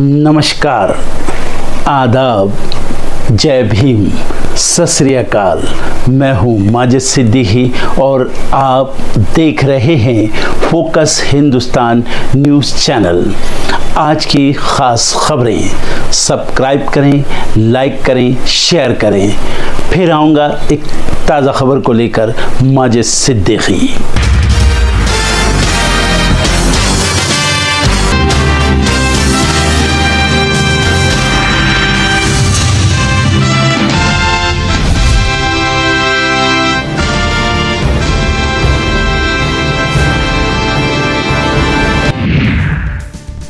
नमस्कार, आदाब, जय भीम, सत श्री अकाल। मैं हूँ माजिद सिद्दीकी और आप देख रहे हैं फोकस हिंदुस्तान न्यूज़ चैनल। आज की ख़ास खबरें सब्सक्राइब करें, लाइक करें, शेयर करें। फिर आऊँगा एक ताज़ा खबर को लेकर माजिद सिद्दीकी।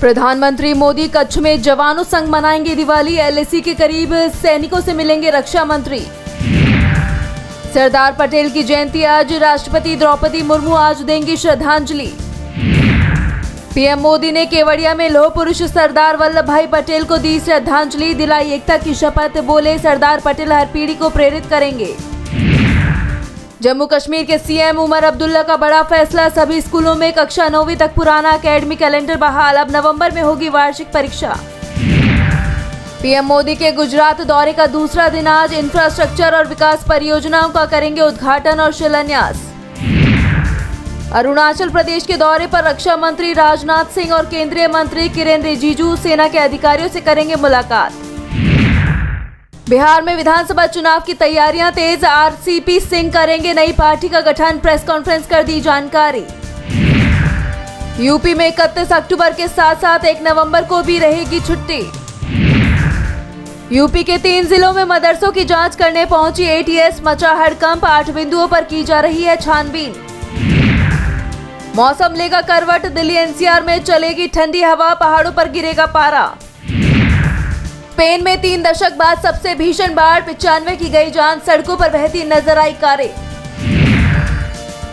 प्रधानमंत्री मोदी कच्छ में जवानों संग मनाएंगे दिवाली। एलएसी के करीब सैनिकों से मिलेंगे रक्षा मंत्री। सरदार पटेल की जयंती आज, राष्ट्रपति द्रौपदी मुर्मू आज देंगी श्रद्धांजलि। पीएम मोदी ने केवड़िया में लौह पुरुष सरदार वल्लभ भाई पटेल को दी श्रद्धांजलि, दिलाई एकता की शपथ, बोले सरदार पटेल हर पीढ़ी को प्रेरित करेंगे। जम्मू कश्मीर के सीएम उमर अब्दुल्ला का बड़ा फैसला, सभी स्कूलों में कक्षा 9वीं तक पुराना एकेडमिक कैलेंडर बहाल, अब नवंबर में होगी वार्षिक परीक्षा। पीएम मोदी के गुजरात दौरे का दूसरा दिन आज, इंफ्रास्ट्रक्चर और विकास परियोजनाओं का करेंगे उद्घाटन और शिलान्यास। अरुणाचल प्रदेश के दौरे पर रक्षा मंत्री राजनाथ सिंह और केंद्रीय मंत्री किरेन रिजिजू सेना के अधिकारियों से करेंगे मुलाकात। बिहार में विधानसभा चुनाव की तैयारियां तेज, आरसीपी सिंह करेंगे नई पार्टी का गठन, प्रेस कॉन्फ्रेंस कर दी जानकारी। यूपी में 31 अक्टूबर के साथ साथ 1 नवंबर को भी रहेगी छुट्टी। यूपी के 3 जिलों में मदरसों की जांच करने पहुंची एटीएस, मचा हड़कंप, 8 बिंदुओं पर की जा रही है छानबीन। मौसम लेगा करवट, दिल्ली एनसीआर में चलेगी ठंडी हवा, पहाड़ों पर गिरेगा पारा। स्पेन में 3 दशक बाद सबसे भीषण बाढ़, 95 की गई जान, सड़कों पर बहती नजर आई कारें।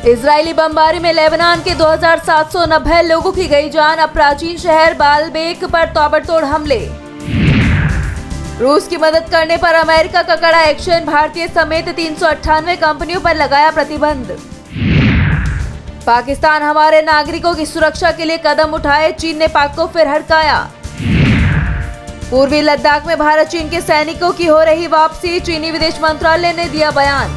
इजरायली बमबारी में लेबनान के 2790 लोगों की गई जान, अब प्राचीन शहर बालबेक पर ताबड़तोड़ हमले। रूस की मदद करने पर अमेरिका का कड़ा एक्शन, भारतीय समेत 398 कंपनियों पर लगाया प्रतिबंध। पाकिस्तान हमारे नागरिकों की सुरक्षा के लिए कदम उठाए, चीन ने पाक को फिर हड़काया। पूर्वी लद्दाख में भारत चीन के सैनिकों की हो रही वापसी, चीनी विदेश मंत्रालय ने दिया बयान।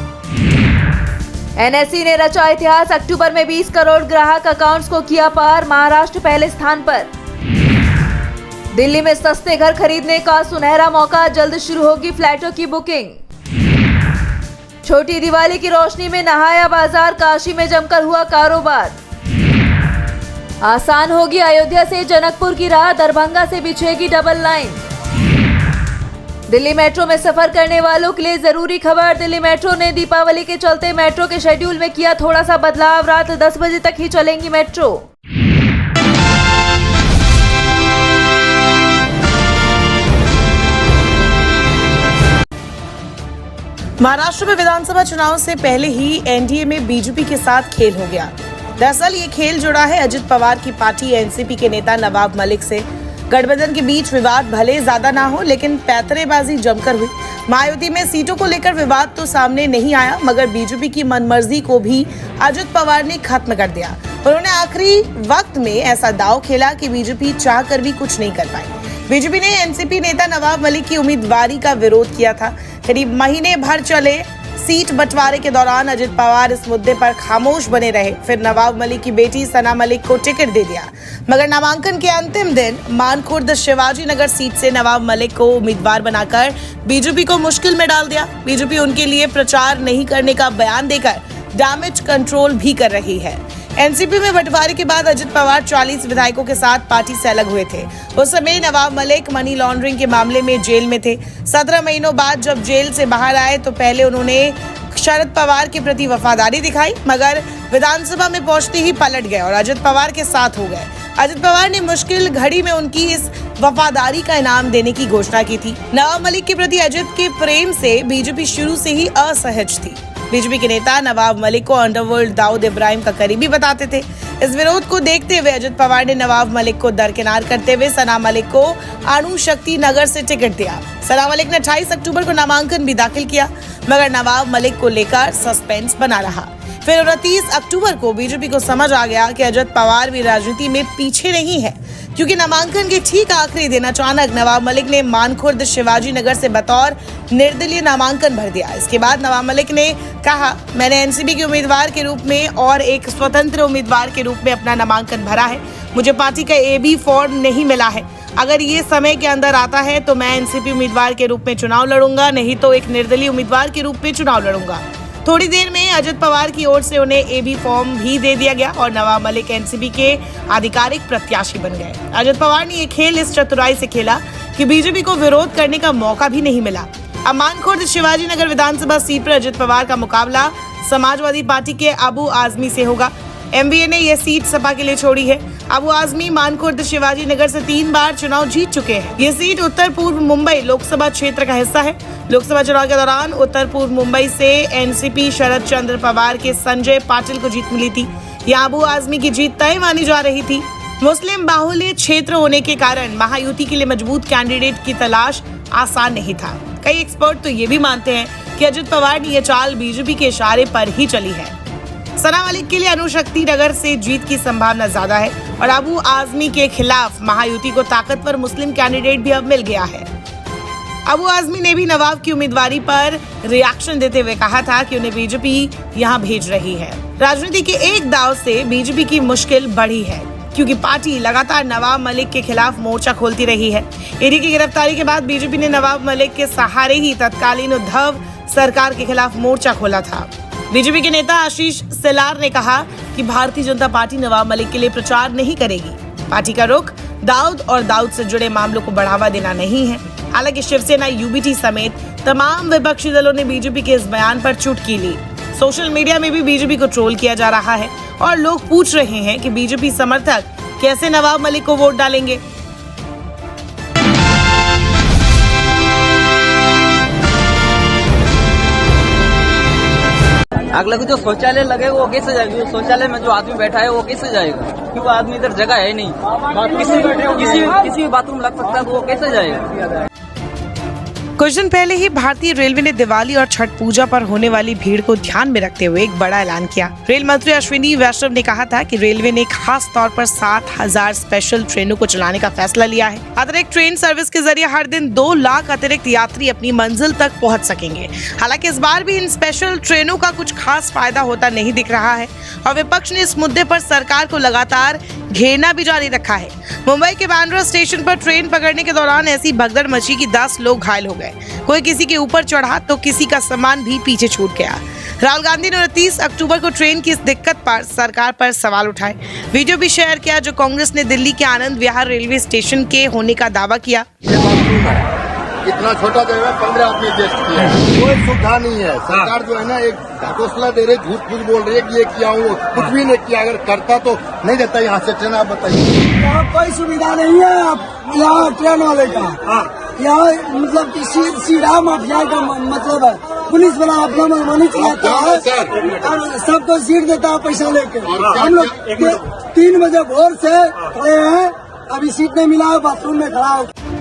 एनएसई ने रचा इतिहास, अक्टूबर में 20 करोड़ ग्राहक अकाउंट्स को किया पार, महाराष्ट्र पहले स्थान पर। दिल्ली में सस्ते घर खरीदने का सुनहरा मौका, जल्द शुरू होगी फ्लैटों की बुकिंग। छोटी दिवाली की रोशनी में नहाया बाजार, काशी में जमकर हुआ कारोबार। आसान होगी अयोध्या से जनकपुर की राह, दरभंगा से बिछेगी डबल लाइन। दिल्ली मेट्रो में सफर करने वालों के लिए जरूरी खबर, दिल्ली मेट्रो ने दीपावली के चलते मेट्रो के शेड्यूल में किया थोड़ा सा बदलाव, रात 10 बजे तक ही चलेंगी मेट्रो। महाराष्ट्र में विधानसभा चुनाव से पहले ही एनडीए में बीजेपी के साथ खेल हो गया। दरअसल ये खेल जुड़ा है अजित पवार की पार्टी एनसीपी के नेता नवाब मलिक से। गठबंधन के बीच विवाद भले ज्यादा ना हो, लेकिन पैतरेबाजी जमकर हुई। मायावती में सीटों को लेकर विवाद तो सामने नहीं आया, मगर बीजेपी की मनमर्जी को भी अजित पवार ने खत्म कर दिया। उन्होंने आखिरी वक्त में ऐसा दांव खेला कि बीजेपी चाह कर भी कुछ नहीं कर पाई। बीजेपी ने एनसीपी नेता नवाब मलिक की उम्मीदवारी का विरोध किया था। करीब महीने भर चले सीट बंटवारे के दौरान अजित पवार इस मुद्दे पर खामोश बने रहे। फिर नवाब मलिक की बेटी सना मलिक को टिकट दे दिया, मगर नामांकन के अंतिम दिन मानखुर्द शिवाजी नगर सीट से नवाब मलिक को उम्मीदवार बनाकर बीजेपी को मुश्किल में डाल दिया। बीजेपी उनके लिए प्रचार नहीं करने का बयान देकर डैमेज कंट्रोल भी कर रही है। एनसीपी में बंटवारे के बाद अजित पवार 40 विधायकों के साथ पार्टी से अलग हुए थे। उस समय नवाब मलिक मनी लॉन्ड्रिंग के मामले में जेल में थे। 17 महीनों बाद जब जेल से बाहर आए तो पहले उन्होंने शरद पवार के प्रति वफादारी दिखाई, मगर विधानसभा में पहुंचते ही पलट गए और अजित पवार के साथ हो गए। अजित पवार ने मुश्किल घड़ी में उनकी इस वफादारी का इनाम देने की घोषणा की थी। नवाब मलिक के प्रति अजित के प्रेम से बीजेपी शुरू से ही असहज थी। बीजेपी के नेता नवाब मलिक को अंडरवर्ल्ड दाऊद इब्राहिम का करीबी बताते थे। इस विरोध को देखते हुए अजित पवार ने नवाब मलिक को दरकिनार करते हुए सना मलिक को अणुशक्ति नगर से टिकट दिया। सना मलिक ने 28 अक्टूबर को नामांकन भी दाखिल किया, मगर नवाब मलिक को लेकर सस्पेंस बना रहा। फिर 29 अक्टूबर को बीजेपी को समझ आ गया कि अजित पवार भी राजनीति में पीछे नहीं है, क्योंकि नामांकन के ठीक आखिरी दिन अचानक नवाब मलिक ने मानखुर्द शिवाजी नगर से बतौर निर्दलीय नामांकन भर दिया। इसके बाद नवाब मलिक ने कहा, मैंने एनसीपी के उम्मीदवार के रूप में और एक स्वतंत्र उम्मीदवार के रूप में अपना नामांकन भरा है। मुझे पार्टी का AB फॉर्म नहीं मिला है। अगर ये समय के अंदर आता है तो मैं एनसीपी उम्मीदवार के रूप में चुनाव लड़ूंगा, नहीं तो एक निर्दलीय उम्मीदवार के रूप में चुनाव लड़ूंगा। थोड़ी देर में अजित पवार की ओर से उन्हें AB फॉर्म भी दे दिया गया और नवाब मलिक एनसीपी के आधिकारिक प्रत्याशी बन गए। अजित पवार ने ये खेल इस चतुराई से खेला कि बीजेपी को विरोध करने का मौका भी नहीं मिला। अब मानखुर्द शिवाजी नगर विधानसभा सीट पर अजित पवार का मुकाबला समाजवादी पार्टी के अबू आजमी से होगा। MVA ने यह सीट सपा के लिए छोड़ी है। अबू आजमी मानखुर्द शिवाजी नगर से 3 बार चुनाव जीत चुके हैं। ये सीट उत्तर पूर्व मुंबई लोकसभा क्षेत्र का हिस्सा है। लोकसभा चुनाव के दौरान उत्तर पूर्व मुंबई से एनसीपी शरद चंद्र पवार के संजय पाटिल को जीत मिली थी। यहाँ अबू आजमी की जीत तय मानी जा रही थी। मुस्लिम बाहुल्य क्षेत्र होने के कारण महायुति के लिए मजबूत कैंडिडेट की तलाश आसान नहीं था। कई एक्सपर्ट तो ये भी मानते हैं कि अजित पवार की ये चाल बीजेपी के इशारे पर ही चली है। सना मलिक के लिए अनुशक्ति नगर से जीत की संभावना ज्यादा है और अबू आजमी के खिलाफ महायुति को ताकतवर मुस्लिम कैंडिडेट भी अब मिल गया है। अबू आजमी ने भी नवाब की उम्मीदवारी पर रिएक्शन देते हुए कहा था कि उन्हें बीजेपी यहां भेज रही है। राजनीति के एक दांव से बीजेपी की मुश्किल बढ़ी है, क्योंकि पार्टी लगातार नवाब मलिक के खिलाफ मोर्चा खोलती रही है। ईडी की गिरफ्तारी के बाद बीजेपी ने नवाब मलिक के सहारे ही तत्कालीन उद्धव सरकार के खिलाफ मोर्चा खोला था। बीजेपी के नेता आशीष सेलार ने कहा कि भारतीय जनता पार्टी नवाब मलिक के लिए प्रचार नहीं करेगी। पार्टी का रुख दाऊद और दाऊद से जुड़े मामलों को बढ़ावा देना नहीं है। हालांकि शिवसेना, UBT समेत तमाम विपक्षी दलों ने बीजेपी के इस बयान पर चुटकी ली। सोशल मीडिया में भी बीजेपी को ट्रोल किया जा रहा है और लोग पूछ रहे हैं कि बीजेपी समर्थक कैसे नवाब मलिक को वोट डालेंगे। आग लगी जो शौचालय लगे वो कैसे जाएगा? शौचालय में जो आदमी बैठा है वो कैसे जाएगा? क्योंकि आदमी इधर जगह है नहीं। किसी भी बाथरूम लग सकता है तो वो कैसे जाएगा? कुछ दिन पहले ही भारतीय रेलवे ने दिवाली और छठ पूजा पर होने वाली भीड़ को ध्यान में रखते हुए एक बड़ा ऐलान किया। रेल मंत्री अश्विनी वैष्णव ने कहा था कि रेलवे ने खास तौर पर 7,000 स्पेशल ट्रेनों को चलाने का फैसला लिया है। अतिरिक्त ट्रेन सर्विस के जरिए हर दिन 2 लाख अतिरिक्त यात्री अपनी मंजिल तक पहुंच सकेंगे। हालांकि इस बार भी इन स्पेशल ट्रेनों का कुछ खास फायदा होता नहीं दिख रहा है और विपक्ष ने इस मुद्दे पर सरकार को लगातार घेरना भी जारी रखा है। मुंबई के बांद्रा स्टेशन पर ट्रेन पकड़ने के दौरान ऐसी भगदड़ मची कि 10 लोग घायल हो गए। कोई किसी के ऊपर चढ़ा तो किसी का सामान भी पीछे छूट गया। राहुल गांधी ने 29 अक्टूबर को ट्रेन की इस दिक्कत पर सरकार पर सवाल उठाए। वीडियो भी शेयर किया जो कांग्रेस ने दिल्ली के आनंद विहार रेलवे स्टेशन के होने का दावा किया। इतना छोटा जगह में 15 आदमी एडजस्ट किया है, कोई सुविधा नहीं है। सरकार जो है ना एक घोषणा दे रही, झूठ फूस बोल रही है कि ये किया हूँ, कुछ भी नहीं किया। अगर करता तो नहीं देता यहाँ से ट्रेन। आप बताइए, यहाँ कोई सुविधा नहीं है। यहाँ ट्रेन वाले का यहाँ मतलब कि सीधा माफिया का मतलब है। पुलिस वाला अपना मनमानी चलाता है और सबको सीट देता है पैसा लेके। हम लोग 3 बजे भोर से खड़े हैं, अभी सीट नहीं मिला है, बाथरूम में खड़ा है।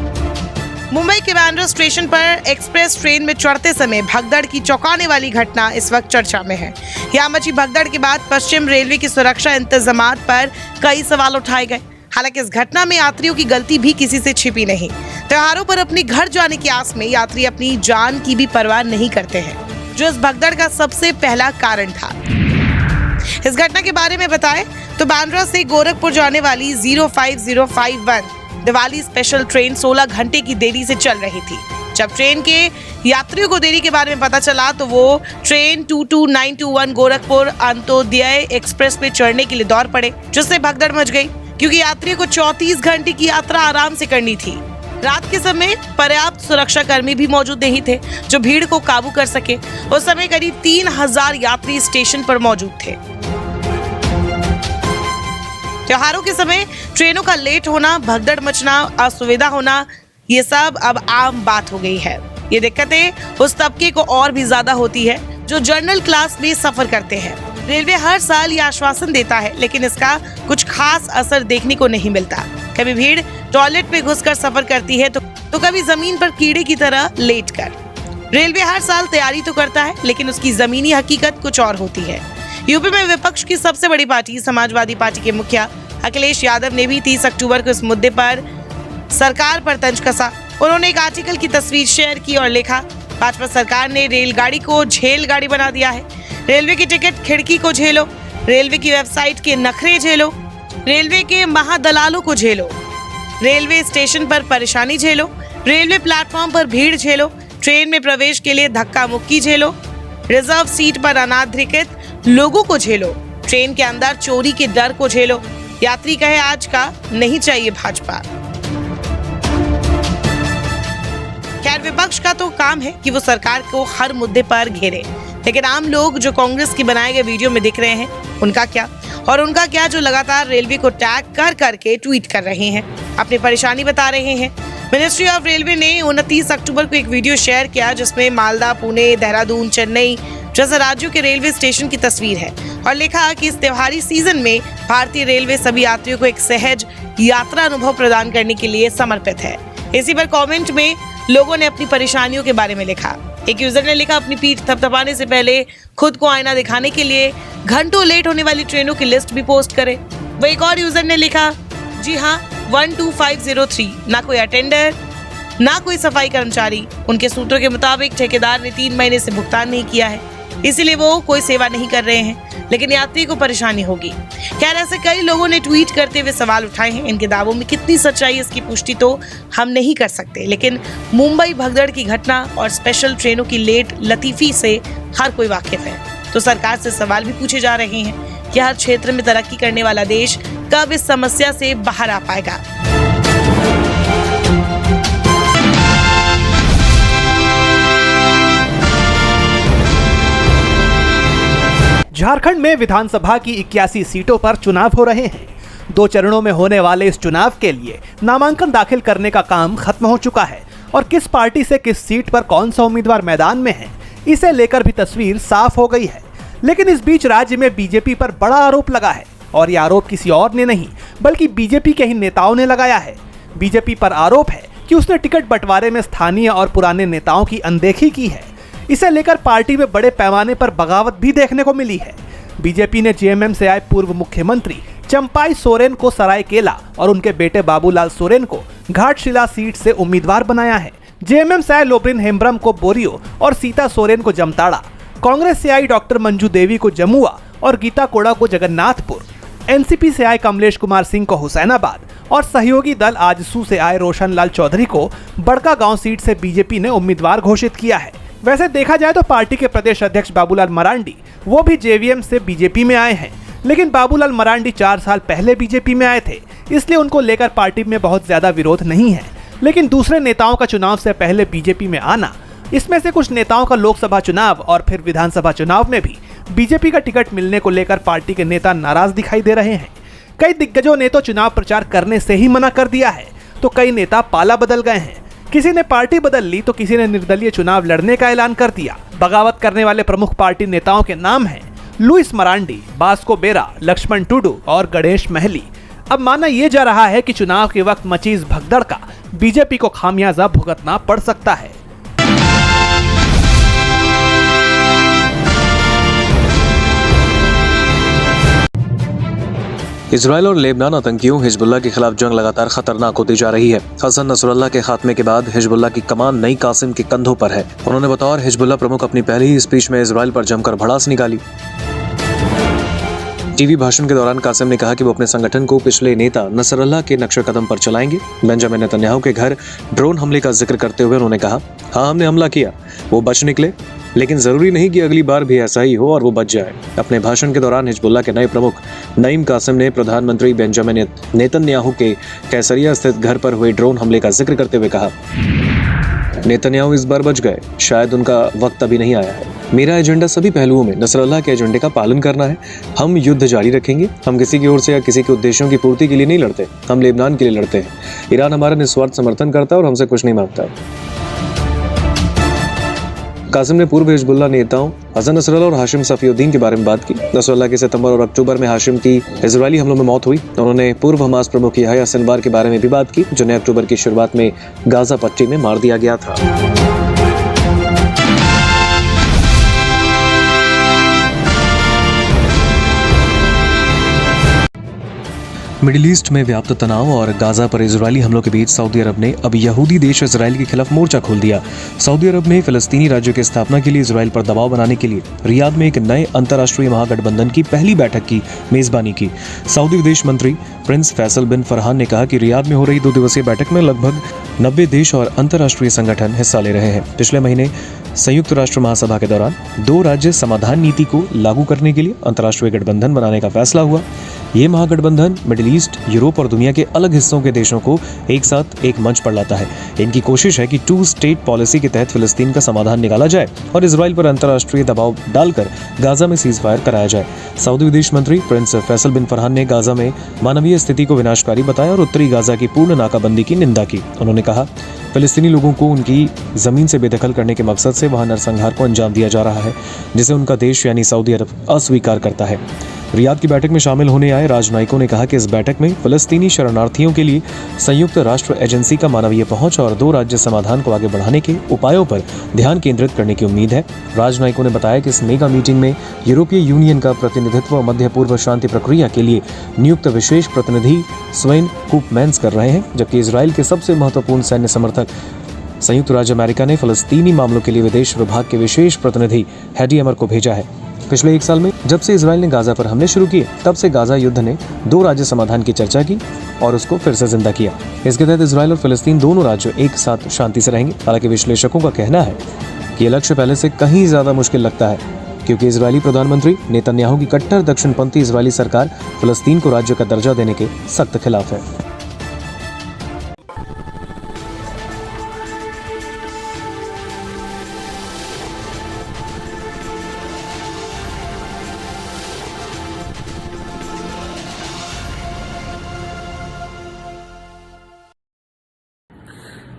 मुंबई के बांद्रा स्टेशन पर एक्सप्रेस ट्रेन में चढ़ते समय भगदड़ की चौंकाने वाली घटना इस वक्त चर्चा में है। यहाँ मची भगदड़ के बाद पश्चिम रेलवे की सुरक्षा इंतजामात पर कई सवाल उठाए गए। हालांकि इस घटना में यात्रियों की गलती भी किसी से छिपी नहीं। त्योहारों पर अपने घर जाने की आस में यात्री अपनी जान की भी परवाह नहीं करते हैं, जो इस भगदड़ का सबसे पहला कारण था। इस घटना के बारे में बताएं तो बांद्रा से गोरखपुर जाने वाली 05051 दिवाली स्पेशल ट्रेन 16 घंटे की देरी से चल रही थी। जब ट्रेन के यात्रियों को देरी के बारे में पता चला तो वो ट्रेन 22921 गोरखपुर अंत्योदय एक्सप्रेस पे चढ़ने के लिए दौड़ पड़े, जिससे भगदड़ मच गई क्योंकि यात्रियों को 34 घंटे की यात्रा आराम से करनी थी। रात के समय पर्याप्त सुरक्षा कर्मी भी मौजूद नहीं थे जो भीड़ को काबू कर सके। उस समय करीब 3000 यात्री स्टेशन पर मौजूद थे। त्योहारों के समय ट्रेनों का लेट होना, भगदड़ मचना, असुविधा होना, ये सब अब आम बात हो गई है। ये दिक्कतें उस तबके को और भी ज्यादा होती है जो जनरल क्लास में सफर करते हैं। रेलवे हर साल ये आश्वासन देता है, लेकिन इसका कुछ खास असर देखने को नहीं मिलता। कभी भीड़ टॉयलेट में घुसकर सफर करती है तो कभी जमीन पर कीड़े की तरह लेटकर। रेलवे हर साल तैयारी तो करता है, लेकिन उसकी जमीनी हकीकत कुछ और होती है। यूपी में विपक्ष की सबसे बड़ी पार्टी समाजवादी पार्टी के मुखिया अखिलेश यादव ने भी 30 अक्टूबर को इस मुद्दे पर सरकार पर तंज कसा। उन्होंने एक आर्टिकल की तस्वीर शेयर की और लिखा, भाजपा सरकार ने रेलगाड़ी को झेल गाड़ी बना दिया है। रेलवे की टिकट खिड़की को झेलो, रेलवे की वेबसाइट के नखरे झेलो, रेलवे के महादलालों को झेलो, रेलवे स्टेशन पर परेशानी झेलो, रेलवे प्लेटफॉर्म पर भीड़ झेलो, ट्रेन में प्रवेश के लिए धक्का मुक्की झेलो, रिजर्व सीट पर अनाधिकृत लोगों को झेलो, ट्रेन के अंदर चोरी के डर को झेलो। यात्री कहे आज का नहीं चाहिए भाजपा। खैर, विपक्ष का तो काम है कि वो सरकार को हर मुद्दे पर घेरे, लेकिन आम लोग जो कांग्रेस की बनाए गए वीडियो में दिख रहे हैं, उनका क्या? और उनका क्या जो लगातार रेलवे को टैग कर करके ट्वीट कर रहे हैं, अपनी परेशानी बता रहे हैं। मिनिस्ट्री ऑफ रेलवे ने 29 अक्टूबर को एक वीडियो शेयर किया जिसमें मालदा, पुणे, देहरादून, चेन्नई जैसे राज्यों के रेलवे स्टेशन की तस्वीर है और लिखा कि इस त्योहारी सीजन में भारतीय रेलवे सभी यात्रियों को एक सहज यात्रा अनुभव प्रदान करने के लिए समर्पित है। इसी पर कमेंट में लोगों ने अपनी परेशानियों के बारे में लिखा। एक यूजर ने लिखा, अपनी पीठ थपथपाने से पहले खुद को आईना दिखाने के लिए घंटों लेट होने वाली ट्रेनों की लिस्ट भी पोस्ट करे। वह एक और यूजर ने लिखा, जी हाँ 12503, ना कोई अटेंडर ना कोई सफाई कर्मचारी। उनके सूत्रों के मुताबिक ठेकेदार ने 3 महीने से भुगतान नहीं किया है, इसीलिए वो कोई सेवा नहीं कर रहे हैं, लेकिन यात्री को परेशानी होगी। खैर, ऐसे कई लोगों ने ट्वीट करते हुए सवाल उठाए हैं। इनके दावों में कितनी सच्चाई है इसकी पुष्टि तो हम नहीं कर सकते, लेकिन मुंबई भगदड़ की घटना और स्पेशल ट्रेनों की लेट लतीफी से हर कोई वाकिफ है। तो सरकार से सवाल भी पूछे जा रहे हैं कि हर क्षेत्र में तरक्की करने वाला देश कब इस समस्या से बाहर आ पाएगा। झारखंड में विधानसभा की 81 सीटों पर चुनाव हो रहे हैं। 2 चरणों में होने वाले इस चुनाव के लिए नामांकन दाखिल करने का काम खत्म हो चुका है और किस पार्टी से किस सीट पर कौन सा उम्मीदवार मैदान में है, इसे लेकर भी तस्वीर साफ हो गई है। लेकिन इस बीच राज्य में बीजेपी पर बड़ा आरोप लगा है और यह आरोप किसी और ने नहीं बल्कि बीजेपी के ही नेताओं ने लगाया है। बीजेपी पर आरोप है कि उसने टिकट बंटवारे में स्थानीय और पुराने नेताओं की अनदेखी की है। इसे लेकर पार्टी में बड़े पैमाने पर बगावत भी देखने को मिली है। बीजेपी ने जेएमएम से आए पूर्व मुख्यमंत्री चंपाई सोरेन को सरायकेला और उनके बेटे बाबूलाल सोरेन को घाटशिला सीट से उम्मीदवार बनाया है। जेएमएम से आए लोब्रिन हेम्ब्रम को बोरियो और सीता सोरेन को जमताड़ा, कांग्रेस से आई डॉक्टर मंजू देवी को जमुआ और गीता कोड़ा को जगन्नाथपुर, एनसीपी से आए कमलेश कुमार सिंह को हुसैनाबाद और सहयोगी दल आजसू से आए रोशन लाल चौधरी को बड़कागांव सीट से बीजेपी ने उम्मीदवार घोषित किया है। वैसे देखा जाए तो पार्टी के प्रदेश अध्यक्ष बाबूलाल मरांडी वो भी जेवीएम से बीजेपी में आए हैं, लेकिन बाबूलाल मरांडी 4 साल पहले बीजेपी में आए थे, इसलिए उनको लेकर पार्टी में बहुत ज्यादा विरोध नहीं है। लेकिन दूसरे नेताओं का चुनाव से पहले बीजेपी में आना, इसमें से कुछ नेताओं का लोकसभा चुनाव और फिर विधानसभा चुनाव में भी बीजेपी का टिकट मिलने को लेकर पार्टी के नेता नाराज दिखाई दे रहे हैं। कई दिग्गजों ने तो चुनाव प्रचार करने से ही मना कर दिया है, तो कई नेता पाला बदल गए हैं। किसी ने पार्टी बदल ली तो किसी ने निर्दलीय चुनाव लड़ने का ऐलान कर दिया। बगावत करने वाले प्रमुख पार्टी नेताओं के नाम हैं लुइस मरांडी, बास्को बेरा, लक्ष्मण टुडू और गणेश महली। अब माना यह जा रहा है कि चुनाव के वक्त मची इस भगदड़ का बीजेपी को खामियाजा भुगतना पड़ सकता है। इजराइल और लेबनान आतंकियों हिजबुल्लाह के खिलाफ जंग लगातार खतरनाक होती जा रही है। हसन नसरुल्लाह के खात्मे के बाद हिजबुल्लाह की कमान नई कासिम के कंधों पर है। उन्होंने बतौर हिजबुल्लाह प्रमुख अपनी पहली ही स्पीच में इजराइल पर जमकर भड़ास निकाली। टीवी भाषण के दौरान कासिम ने कहा कि वो अपने संगठन को पिछले नेता नसरुल्लाह के नक्शे कदम पर चलाएंगे। बेंजामिन नेतन्याहू के घर ड्रोन हमले का जिक्र करते हुए उन्होंने कहा, हाँ हमने हमला किया, वो बच निकले, लेकिन जरूरी नहीं कि अगली बार भी ऐसा ही हो और वो बच जाए। अपने भाषण के दौरान हिजबुल्लाह के नए प्रमुख नईम कासिम ने प्रधानमंत्री बेंजामिन नेतन्याहू के कैसरिया स्थित घर पर हुए ड्रोन हमले का जिक्र करते हुए कहा, नेतन्याहू इस बार बच गए, शायद उनका वक्त अभी नहीं आया है। मेरा एजेंडा सभी पहलुओं में नसरुल्लाह के एजेंडे का पालन करना है। हम युद्ध जारी रखेंगे। हम किसी की ओर से या किसी के उद्देश्यों की पूर्ति के लिए नहीं लड़ते, हम लेबनान के लिए लड़ते हैं। ईरान हमारा निस्वार्थ समर्थन करता है और हमसे कुछ नहीं मांगता। कासिम ने पूर्व हिजबुल्लाह नेताओं हसन नसरुल्लाह और हाशिम सफीउद्दीन के बारे में बात की। नसरुल्लाह के सितंबर और अक्टूबर में हाशिम की इजरायली हमलों में मौत हुई। उन्होंने पूर्व हमास प्रमुख याह्या सिनवार के बारे में भी बात की, जिन्हें अक्टूबर की शुरुआत में गाजा पट्टी में मार दिया गया था। मिडिल ईस्ट में व्याप्त तनाव और गाजा पर इजरायली हमलों के बीच सऊदी अरब ने अब यहूदी देश इजराइल के खिलाफ मोर्चा खोल दिया। सऊदी अरब में फिलिस्तीनी राज्य की स्थापना के लिए इजराइल पर दबाव बनाने के लिए रियाद में एक नए अंतर्राष्ट्रीय महागठबंधन की पहली बैठक की मेजबानी की। सऊदी विदेश मंत्री प्रिंस फैसल बिन फरहान ने कहा कि रियाद में हो रही 2 दिवसीय बैठक में लगभग 90 देश और अंतर्राष्ट्रीय संगठन हिस्सा ले रहे हैं। पिछले महीने संयुक्त राष्ट्र महासभा के दौरान 2 राज्य समाधान नीति को लागू करने के लिए अंतर्राष्ट्रीय गठबंधन बनाने का फैसला हुआ। ये महागठबंधन मिडिल ईस्ट, यूरोप और दुनिया के अलग हिस्सों के देशों को एक साथ एक मंच पर लाता है। इनकी कोशिश है कि 2 स्टेट पॉलिसी के तहत फिलिस्तीन का समाधान निकाला जाए और इजराइल पर अंतर्राष्ट्रीय दबाव डालकर गाजा में सीज फायर कराया जाए। सऊदी विदेश मंत्री प्रिंस फैसल बिन फरहान ने गाजा में मानवीय स्थिति को विनाशकारी बताया और उत्तरी गाजा की पूर्ण नाकाबंदी की निंदा की। उन्होंने कहा, फिलिस्तीनी लोगों को उनकी जमीन से बेदखल करने के मकसद से वहां नरसंहार को अंजाम दिया जा रहा है, जिसे उनका देश यानी सऊदी अरब अस्वीकार करता है। रियाद की बैठक में शामिल होने आए राजनयिकों ने कहा कि इस बैठक में फिलिस्तीनी शरणार्थियों के लिए संयुक्त राष्ट्र एजेंसी का मानवीय पहुंच और 2 राज्य समाधान को आगे बढ़ाने के उपायों पर ध्यान केंद्रित करने की उम्मीद है। राजनयिकों ने बताया कि इस मेगा मीटिंग में यूरोपीय यूनियन का प्रतिनिधित्व मध्य पूर्व शांति प्रक्रिया के लिए नियुक्त विशेष प्रतिनिधि स्वेन कूपमैन्स कर रहे हैं, जबकि इजराइल के सबसे महत्वपूर्ण सैन्य समर्थक संयुक्त राज्य अमेरिका ने फिलिस्तीनी मामलों के लिए विदेश विभाग के विशेष प्रतिनिधि हेडी अमर को भेजा है। पिछले 1 साल में जब से इजराइल ने गाजा पर हमले शुरू किए, तब से गाजा युद्ध ने 2 राज्य समाधान की चर्चा की और उसको फिर से जिंदा किया। इसके तहत इजराइल और फिलिस्तीन दोनों राज्य एक साथ शांति से रहेंगे। हालांकि विश्लेषकों का कहना है कि यह लक्ष्य पहले से कहीं ज्यादा मुश्किल लगता है, क्योंकि इजरायली प्रधानमंत्री नेतन्याहू की कट्टर दक्षिणपंथी इजरायली सरकार फिलिस्तीन को राज्य का दर्जा देने के सख्त खिलाफ है।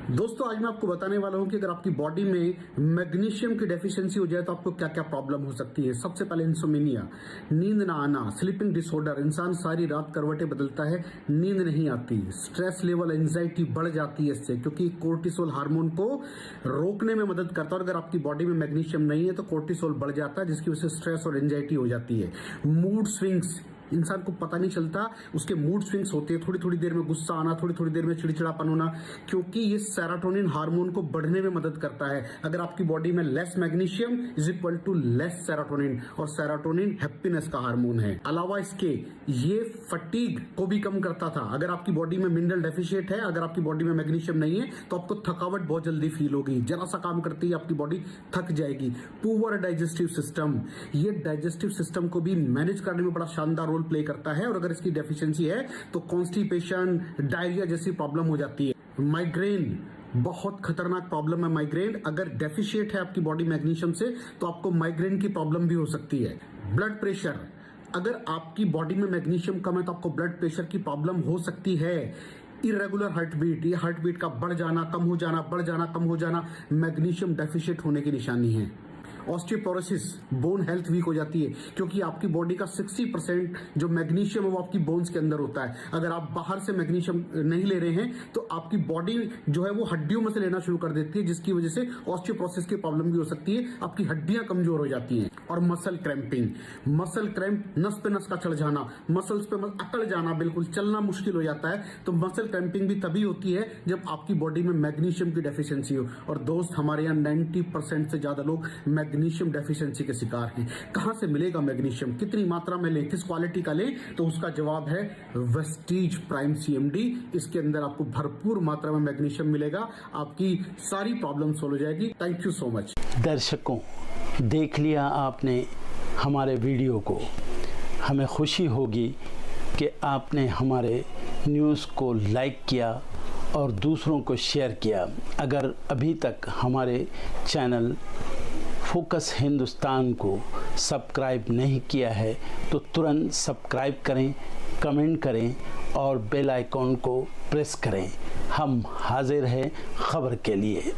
दोस्तों, आज मैं आपको बताने वाला हूं कि अगर आपकी बॉडी में मैग्नीशियम की डेफिशिएंसी हो जाए तो आपको क्या क्या प्रॉब्लम हो सकती है। सबसे पहले इंसोमेनिया, नींद ना आना, स्लीपिंग डिसऑर्डर, इंसान सारी रात करवटें बदलता है, नींद नहीं आती, स्ट्रेस लेवल, एंजाइटी बढ़ जाती है इससे, क्योंकि कोर्टिसोल हार्मोन को रोकने में मदद करता है। और अगर आपकी बॉडी में मैग्नीशियम नहीं है तो कोर्टिसोल बढ़ जाता है, जिसकी वजह से स्ट्रेस और एंजाइटी हो जाती है। मूड स्विंग्स, इंसान को पता नहीं चलता उसके मूड स्विंग्स होते हैं, थोड़ी थोड़ी देर में गुस्सा आना, थोड़ी थोड़ी देर में चिड़चिड़ापन होना, क्योंकि ये सेरोटोनिन हार्मोन को बढ़ने में मदद करता है। अगर आपकी बॉडी में less magnesium is equal to less serotonin, और सेरोटोनिन हैप्पीनेस का हार्मोन है। अलावा इसके ये फटीग को भी कम करता था। अगर आपकी बॉडी में मिनरल डेफिशिएट है, अगर आपकी बॉडी में मैग्नीशियम नहीं है तो आपको थकावट बहुत जल्दी फील होगी, जरा सा काम करती है आपकी बॉडी थक जाएगी। पुअर डाइजेस्टिव सिस्टम, ये डाइजेस्टिव सिस्टम को भी मैनेज करने में बड़ा शानदार रोल प्ले करता है, और अगर इसकी डेफिशिएंसी है तो कॉन्स्टिपेशन, डायरिया जैसी प्रॉब्लम हो जाती है। माइग्रेन, बहुत खतरनाक प्रॉब्लम है माइग्रेन। अगर डेफिशिएट है आपकी बॉडी मैग्नीशियम से तो आपको माइग्रेन की प्रॉब्लम भी हो सकती है। ब्लड प्रेशर, अगर आपकी बॉडी में मैग्नीशियम कम है तो आपको ब्लड प्रेशर की प्रॉब्लम हो सकती है। इरेगुलर हार्ट बीट, ये हार्ट बीट का बढ़ जाना, कम हो जाना, बढ़ जाना, कम हो जाना, मैग्नीशियम डेफिशिएट होने की निशानी है। ऑस्टियोपोरोसिस, बोन हेल्थ वीक हो जाती है, क्योंकि आपकी बॉडी का 60% जो मैग्नीशियम है वो आपकी बोन्स के अंदर होता है। अगर आप बाहर से मैग्नीशियम नहीं ले रहे हैं तो आपकी बॉडी जो है वो हड्डियों में से लेना शुरू कर देती है, जिसकी वजह से ऑस्टियोपोरोसिस की प्रॉब्लम भी हो सकती है, आपकी हड्डियां कमजोर हो जाती हैं। और मसल क्रैम्पिंग, मसल क्रैम्प, नस पे नस का चढ़ जाना, मसल्स पे अकड़ जाना, बिल्कुल चलना मुश्किल हो जाता है। तो मसल क्रैम्पिंग भी तभी होती है जब आपकी बॉडी में मैग्नीशियम की डेफिशिएंसी हो। और दोस्त, हमारे यहाँ 90% से ज्यादा लोग मैग्नीशियम डेफिशिएंसी के शिकार हैं। कहां से मिलेगा मैग्नीशियम, कितनी मात्रा में लें, किस क्वालिटी का लें? तो उसका जवाब है वेस्टीज प्राइम CMD। इसके अंदर आपको भरपूर मात्रा में मैग्नीशियम मिलेगा, आपकी सारी प्रॉब्लम सोल्व हो जाएगी। Thank you so much. दर्शकों, देख लिया आपने हमारे वीडियो को। हमें खुशी होगी कि आपने हमारे न्यूज़ को लाइक किया और दूसरों को शेयर किया। अगर अभी तक हमारे चैनल फोकस हिंदुस्तान को सब्सक्राइब नहीं किया है तो तुरंत सब्सक्राइब करें, कमेंट करें और बेल आइकॉन को प्रेस करें। हम हाजिर हैं खबर के लिए।